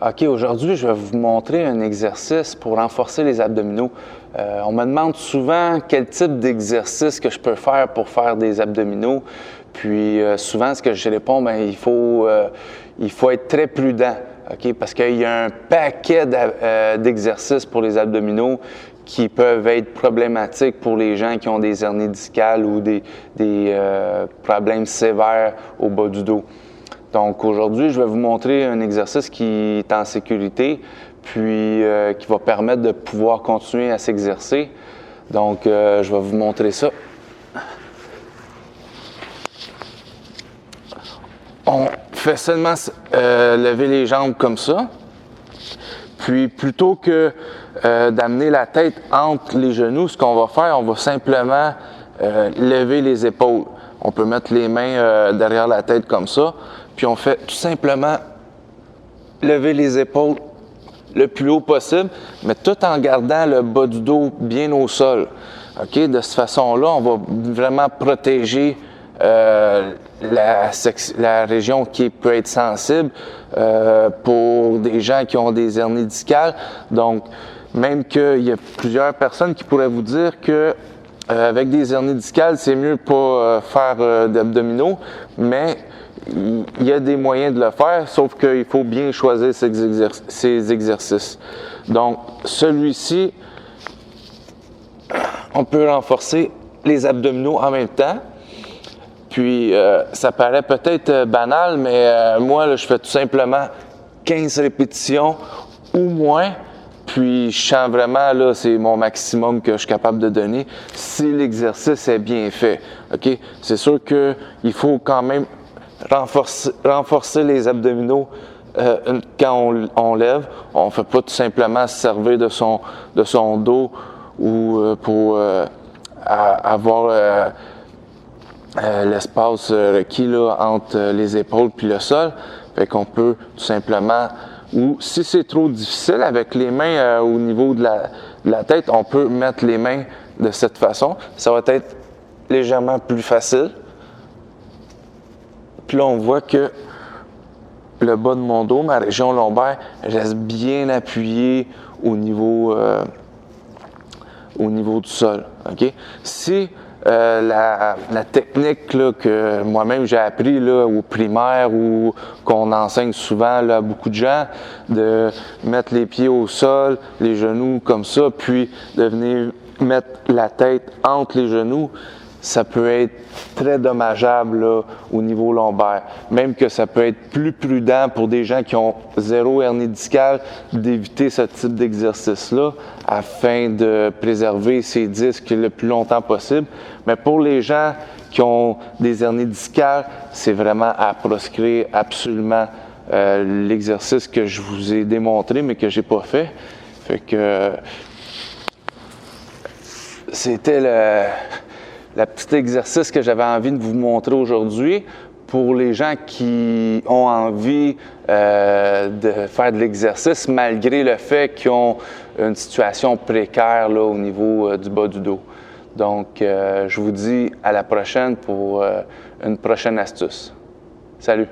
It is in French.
OK, aujourd'hui, je vais vous montrer un exercice pour renforcer les abdominaux. On me demande souvent quel type d'exercice que je peux faire pour faire des abdominaux. Puis souvent, ce que je réponds, bien, il faut être très prudent, OK? Parce qu'il y a un paquet d'exercices pour les abdominaux qui peuvent être problématiques pour les gens qui ont des hernies discales ou des problèmes sévères au bas du dos. Donc aujourd'hui, je vais vous montrer un exercice qui est en sécurité, puis qui va permettre de pouvoir continuer à s'exercer. Donc je vais vous montrer ça. On fait seulement lever les jambes comme ça. Puis plutôt que d'amener la tête entre les genoux, ce qu'on va faire, on va simplement lever les épaules. On peut mettre les mains derrière la tête comme ça. Puis on fait tout simplement lever les épaules le plus haut possible, mais tout en gardant le bas du dos bien au sol. Okay? De cette façon-là, on va vraiment protéger la région qui peut être sensible pour des gens qui ont des hernies discales. Donc, même qu'il y a plusieurs personnes qui pourraient vous dire que avec des hernies discales, c'est mieux de pas faire d'abdominaux, mais il y a des moyens de le faire, sauf qu'il faut bien choisir ces exercices. Donc, celui-ci, on peut renforcer les abdominaux en même temps. Puis, ça paraît peut-être banal, mais moi, là, je fais tout simplement 15 répétitions ou moins. Puis, je sens vraiment, là, c'est mon maximum que je suis capable de donner si l'exercice est bien fait. OK? C'est sûr qu'il faut quand même renforcer les abdominaux quand on lève. On ne fait pas tout simplement se servir de son dos ou pour avoir l'espace requis là, entre les épaules puis le sol. Fait qu'on peut tout simplement, ou si c'est trop difficile avec les mains au niveau de la tête, on peut mettre les mains de cette façon. Ça va être légèrement plus facile. Puis là, on voit que le bas de mon dos, ma région lombaire, reste bien appuyée au niveau du sol. Okay? Si la technique là, que moi-même j'ai appris là, au primaire ou qu'on enseigne souvent là, à beaucoup de gens, de mettre les pieds au sol, les genoux comme ça, puis de venir mettre la tête entre les genoux, ça peut être très dommageable là, au niveau lombaire. Même que ça peut être plus prudent pour des gens qui ont zéro hernie discale d'éviter ce type d'exercice-là afin de préserver ces disques le plus longtemps possible. Mais pour les gens qui ont des hernies discales, c'est vraiment à proscrire absolument l'exercice que je vous ai démontré mais que j'ai pas fait. Fait que c'était le petit exercice que j'avais envie de vous montrer aujourd'hui pour les gens qui ont envie de faire de l'exercice malgré le fait qu'ils ont une situation précaire là, au niveau du bas du dos. Donc, je vous dis à la prochaine pour une prochaine astuce. Salut!